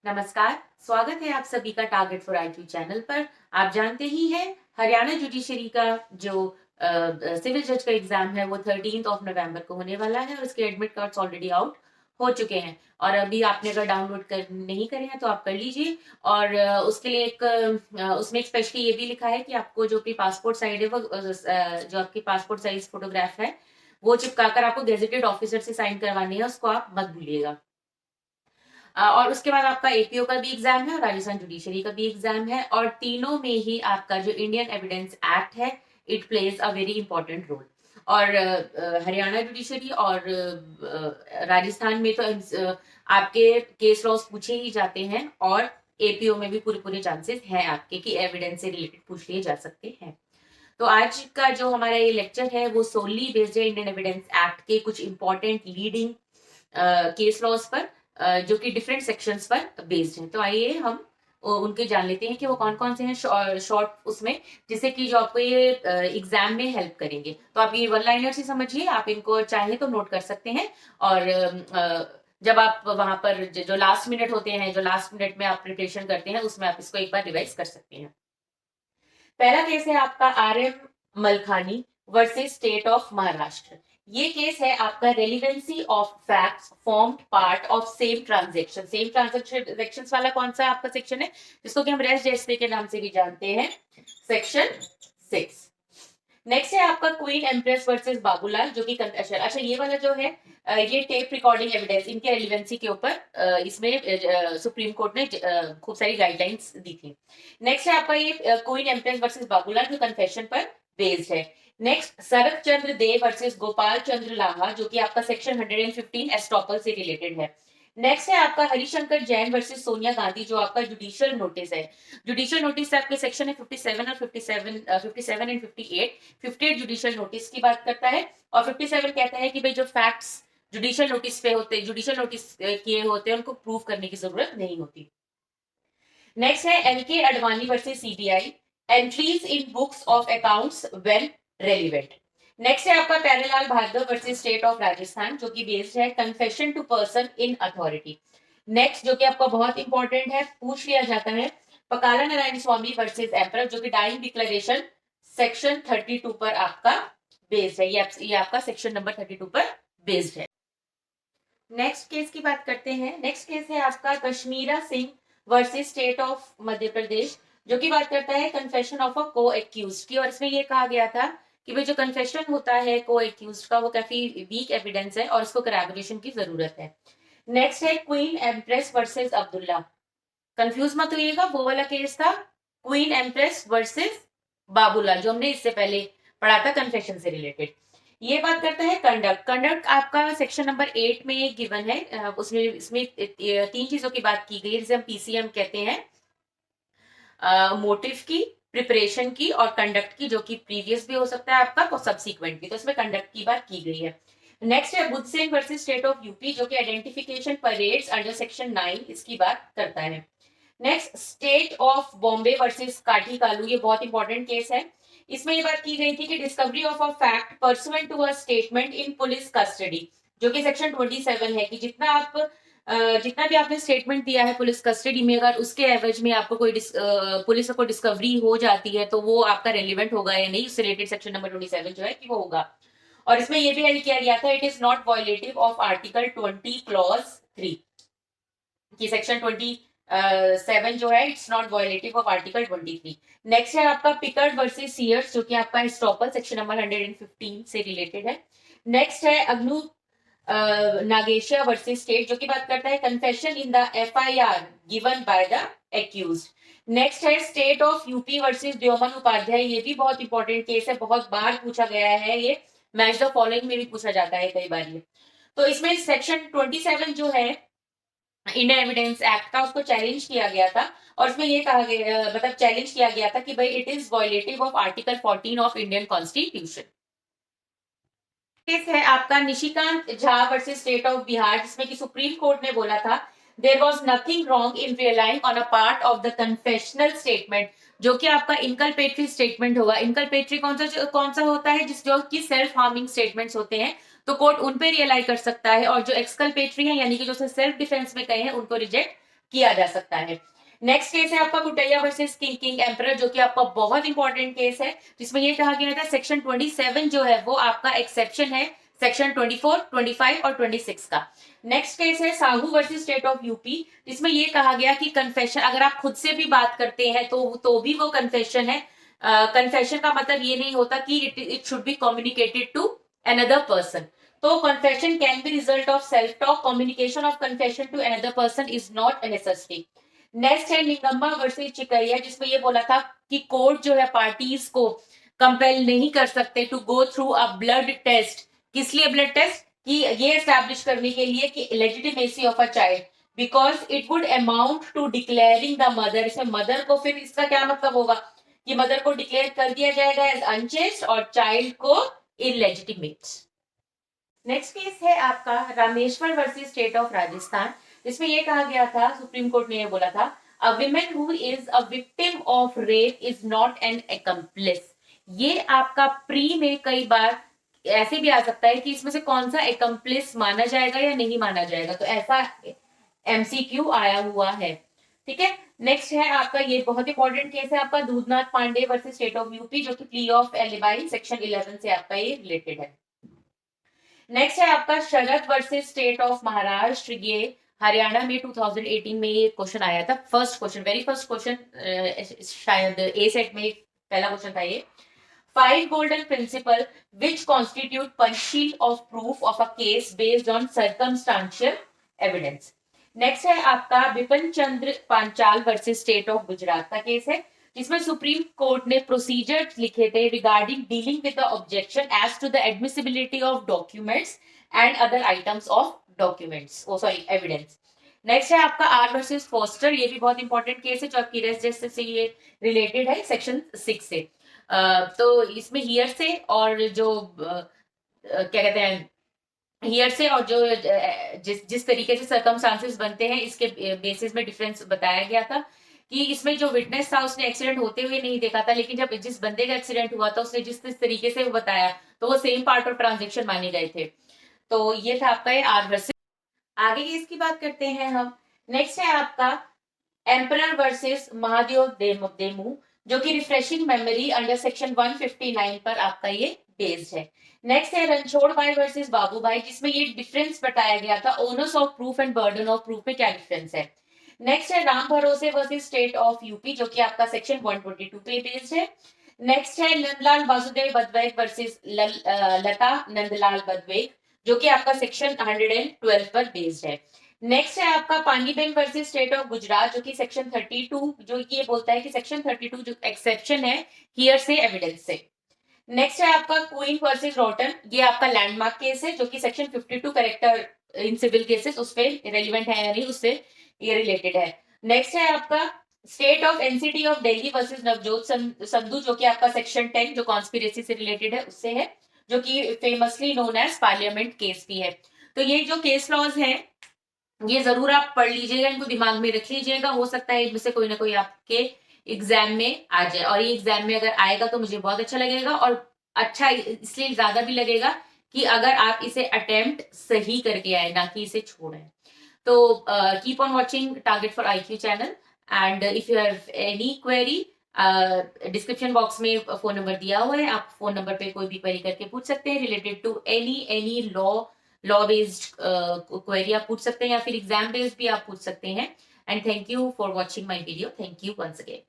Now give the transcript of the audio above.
नमस्कार, स्वागत है आप सभी का टारगेट फॉर आईक्यू चैनल पर। आप जानते ही हैं हरियाणा जुडिशरी का जो सिविल जज का एग्जाम है वो 13 नवंबर को होने वाला है और उसके एडमिट कार्ड्स ऑलरेडी आउट हो चुके हैं। और अभी आपने अगर डाउनलोड कर नहीं करे हैं तो आप कर लीजिए। और उसके लिए उसमें स्पेशली ये भी लिखा है कि आपको जो भी पासपोर्ट साइज है वो जो आपकी पासपोर्ट साइज फोटोग्राफ है वो चिपका कर आपको गेजेटेड ऑफिसर से साइन करवानी है, उसको आप मत भूलिएगा। और उसके बाद आपका एपीओ का भी एग्जाम है और राजस्थान जुडिशरी का भी एग्जाम है, और तीनों में ही आपका जो इंडियन एविडेंस एक्ट है it plays a very important role. और हरियाणा जुडिशरी और राजस्थान में तो आपके केस लॉस पूछे ही जाते हैं, और एपीओ में भी पूरे पूरे चांसेस हैं आपके कि एविडेंस से रिलेटेड पूछ लिए जा सकते हैं। तो आज का जो हमारा ये लेक्चर है वो सोनली बेस्ड है इंडियन एविडेंस एक्ट के कुछ इंपॉर्टेंट लीडिंग केस लॉज पर, जो कि डिफरेंट सेक्शंस पर बेस्ड हैं। तो आइए हम उनके जान लेते हैं कि वो कौन कौन से हैं शॉर्ट उसमें, जिससे कि जो आपको ये एग्जाम में हेल्प करेंगे। तो आप ये वन लाइनर से समझिए, आप इनको चाहे तो नोट कर सकते हैं। और जब आप वहां पर जो लास्ट मिनट होते हैं, जो लास्ट मिनट में आप प्रिपरेशन करते हैं, उसमें आप इसको एक बार रिवाइज कर सकते हैं। पहला केस है आपका R M Malkhani versus state of Maharashtra. ये केस है आपका relevancy of facts formed part of same transaction. Same transaction वाला कौन सा आपका सेक्शन है, जिसको कि हम रेस्ट जेस्टे के नाम से भी जानते हैं, सेक्शन 6। नेक्स्ट है आपका क्वीन एम्प्रेस वर्सेस बाबूलाल, जो कि अच्छा ये वाला जो है ये टेप रिकॉर्डिंग एविडेंस इनके रेलिवेंसी के ऊपर इसमें सुप्रीम कोर्ट ने खूब सारी गाइडलाइंस दी थी। नेक्स्ट है आपका ये क्वीन एम्प्रेस वर्सेस बाबूलाल, जो कन्फेशन पर बेस्ड है। नेक्स्ट शरद चंद्र दे वर्सेस गोपाल चंद्र लाहा, जो कि आपका सेक्शन 115 एस्टॉपल से रिलेटेड है। नेक्स्ट है आपका हरिशंकर जैन वर्सेस सोनिया गांधी, जो आपका जुडिशियल नोटिस है। जुडिशियल नोटिस आपके सेक्शन है 57 और 57 एंड 58। 58 जुडिशियल नोटिस की बात करता है, और 57 कहता है कि भाई जो फैक्ट्स जुडिशियल नोटिस पे होते, जुडिशियल नोटिस किए होते हैं, उनको प्रूव करने की जरूरत नहीं होती। नेक्स्ट है LK Advani versus CBI, entries in books of accounts when relevant. Next है आपका Pyarelal Bhargava versus state of Rajasthan, जो कि बेस्ड है confession to person in authority. Next जो कि आपका बहुत इंपॉर्टेंट है, पूछ लिया जाता है, पकाला नारायण स्वामी वर्सेस एम्परर, जो कि डाइंग डिक्लेरेशन सेक्शन 32 पर आपका बेस्ड है। ये आपका सेक्शन नंबर 32 पर बेस्ड है। नेक्स्ट केस की बात करते हैं। नेक्स्ट केस है आपका Kashmira Singh versus state of Madhya Pradesh, जो की बात करता है कन्फेशन ऑफ अ को एक्यूज्ड की। और इसमें ये कहा गया था कि भाई जो कन्फेशन होता है को एक्यूज्ड का वो काफी वीक एविडेंस है और इसको करैबोरेशन की जरूरत है। नेक्स्ट है queen empress versus Abdullah. Confuse मत होइएगा, वो वाला केस था क्वीन एम्प्रेस वर्सेस बाबूलाल, जो हमने इससे पहले पढ़ा था कन्फेशन से रिलेटेड। ये बात करता है कंडक्ट। कंडक्ट आपका सेक्शन नंबर 8 में गिवन है। उसमें इसमें 3 चीजों की बात की गई है, जिसे हम पीसीएम कहते हैं, मोटिव की, प्रिपरेशन की और कंडक्ट की, जो कि प्रीवियस भी हो सकता है आपका और सब्सिक्वेंट भी। तो इसमें कंडक्ट की बात की गई है। नेक्स्ट है Buddha Singh versus state of UP, जो कि आइडेंटिफिकेशन परेड्स अंडर सेक्शन 9 इसकी बात करता है। Next state of Bombay versus काठी कालू, ये बहुत इंपॉर्टेंट केस है। इसमें ये बात की गई थी कि discovery of a fact pursuant to a statement in police custody, जो कि सेक्शन 27 है, कि जितना भी आपने स्टेटमेंट दिया है पुलिस कस्टडी में, अगर उसके एवज में आपको कोई पुलिस को डिस्कवरी हो जाती है तो वो आपका रेलिवेंट होगा या नहीं, उससे रिलेटेड सेक्शन नंबर 27 जो है कि वो होगा। और इसमें ये भी ऐड किया गया था, it is not violative of article 20 clause 3, कि सेक्शन 27 जो है it's not violative of article 23। Next है आपका पिकर्ड वर्सेस सीयर्स, जो कि आपका एस्टॉपल सेक्शन नंबर 115 से रिलेटेड है। नेक्स्ट है अग्नु नागेशिया वर्सेस स्टेट, जो की बात करता है confession in the FIR given by the accused. Next है state of UP versus Dyoman Upadhyay, ये भी बहुत इंपॉर्टेंट केस है, बहुत बार पूछा गया है, ये मैच द फॉलोइंग में भी पूछा जाता है कई बार ये। तो इसमें सेक्शन 27 जो है इंडियन एविडेंस एक्ट का, उसको चैलेंज किया गया था, और इसमें ये कहा गया, मतलब चैलेंज किया गया था कि भाई it is violative of article 14 of Indian constitution. Case है आपका Nishikant Jha versus state of Bihar, जिसमें कि सुप्रीम कोर्ट ने बोला था there was nothing wrong in relying on a part of the confessional statement, जो कि आपका इनकल्पेटरी स्टेटमेंट होगा। इनकल्पेटरी कौन सा होता है, जिस जो कि सेल्फ हार्मिंग स्टेटमेंट्स होते हैं, तो कोर्ट उन पे रियलाई कर सकता है, और जो एक्सकल्पेटरी है यानी कि जो सेल्फ डिफेंस में कहे हैं उनको रिजेक्ट किया जा सकता है। नेक्स्ट केस है आपका कुटैया वर्सेस किंग एम्परर, जो कि आपका बहुत इंपॉर्टेंट केस है, जिसमें ये कहा गया था सेक्शन 27 जो है वो आपका एक्सेप्शन है सेक्शन 24, 25 और 26 का। नेक्स्ट केस है Sahu versus state of UP, जिसमें ये कहा गया कि कन्फेशन अगर आप खुद से भी बात करते हैं तो भी वो कन्फेशन है। कन्फेशन का मतलब ये नहीं होता कि it should be communicated to another person. तो confession can be result of self talk, communication of confession to another person is not necessary. Next है निंगम्मा वर्सेस चिकैया, जिसमें ये बोला था कि कोर्ट जो है पार्टीज को कंपेल नहीं कर सकते to go through a blood test. किस लिए ब्लड टेस्ट? कि ये एस्टैब्लिश करने के लिए कि legitimacy of a child, because it would amount to declaring the mother. इसमें मदर को, फिर इसका क्या मतलब होगा कि मदर को डिक्लेयर कर दिया जाएगा एज अनचेस्ट और चाइल्ड को इलेजिटिमेट। नेक्स्ट केस है आपका Rameshwar versus state of Rajasthan, जिसमें यह कहा गया था, सुप्रीम कोर्ट ने यह बोला था, a women who is a victim of rape is not an accomplice. ये आपका प्री में कई बार ऐसे भी आ सकता है कि इसमें से कौन सा एक्म्प्लिस माना जाएगा या नहीं माना जाएगा, तो ऐसा एमसीक्यू आया हुआ है। ठीक है, नेक्स्ट है आपका, ये बहुत इंपॉर्टेंट केस है आपका Dudhnath Pandey versus state of UP, जो कि प्ली ऑफ एलिबाई सेक्शन 11 से आपका ये रिलेटेड है। नेक्स्ट है आपका शरद वर्सेस स्टेट ऑफ महाराष्ट्र, ये हरियाणा में 2018 में ये क्वेश्चन आया था, first question, very first question, शायद ए सेट में पहला क्वेश्चन था ये। 5 golden principle which constitute punchil of proof of a case based on circumstantial evidence। Next है आपका Bipin Chandra Panchal versus state of Gujarat का केस है, जिसमें सुप्रीम कोर्ट ने प्रोसीजर लिखे थे regarding dealing with the objection as to the admissibility of documents and other items of documents, evidence. Next है आपका आर वर्सेस फोस्टर, ये भी बहुत इंपॉर्टेंट केस है जो आपकी रेस जस्टिस से ये रिलेटेड है सेक्शन 6 से। तो इसमें हियर से और जो क्या कहते हैं, हियर से और जो जिस तरीके से सर्कमस्टांसेस बनते हैं इसके बेसिस में डिफरेंस बताया गया था, कि इसमें जो विटनेस था उसने एक्सीडेंट होते हुए नहीं देखा था, लेकिन जब जिस बंदे का एक्सीडेंट हुआ था उसने जिस तरीके से वो बताया तो वो सेम पार्ट ऑफ ट्रांजेक्शन माने गए थे। तो ये था आपका ये आर वर्सेस। आगे की इसकी बात करते हैं हम। नेक्स्ट है आपका एम्परर वर्सेस महादेव देमू, जो कि रिफ्रेशिंग मेमोरी अंडर सेक्शन 159 पर आपका ये बेस्ड है। नेक्स्ट है रणछोड़ भाई वर्सेस बाबू भाई, जिसमें ये डिफरेंस बताया गया था owners of proof and burden of proof में क्या डिफरेंस है। नेक्स्ट है राम भरोसे वर्सेस स्टेट ऑफ यूपी, जो कि आपका सेक्शन 122 पे बेस्ड है। नेक्स्ट है नंदलाल वासुदेव बदवैग वर्सेस लता नंदलाल बदवेग, जो कि आपका सेक्शन 112 पर बेस्ड है। नेक्स्ट है आपका पानीबेन वर्सेस स्टेट ऑफ गुजरात, जो कि सेक्शन 32, जो ये बोलता है कि सेक्शन 32 जो एक्सेप्शन है हियर से एविडेंस से। नेक्स्ट है आपका क्वीन वर्सेस रॉटन, ये आपका लैंडमार्क केस है जो कि section 52 character in civil cases उस पे रेलिवेंट है या नहीं, उससे ये रिलेटेड है। नेक्स्ट है आपका state of NCT of Delhi versus Navjot Sandhu, जो कि आपका सेक्शन 10 जो कॉन्स्पिरेसी से रिलेटेड है उससे है, जो कि famously known as parliament case भी है। तो ये जो केस लॉज हैं ये जरूर आप पढ़ लीजिएगा, इनको दिमाग में रख लीजिएगा, हो सकता है इनमें से कोई ना कोई आपके एग्जाम में आ जाए, और ये एग्जाम में अगर आएगा तो मुझे बहुत अच्छा लगेगा, और अच्छा इसलिए ज्यादा भी लगेगा कि अगर आप इसे अटेम्प्ट सही करके आए, ना कि इसे छोड़े। तो keep on watching target for IQ channel, and if you have any query description box में फोन नंबर दिया हुआ है, आप फोन नंबर पे कोई भी क्वेरी करके पूछ सकते हैं related to any law based query आप पूछ सकते हैं, या फिर एग्जाम बेस्ड भी आप पूछ सकते हैं। And thank you for watching my video, thank you once again.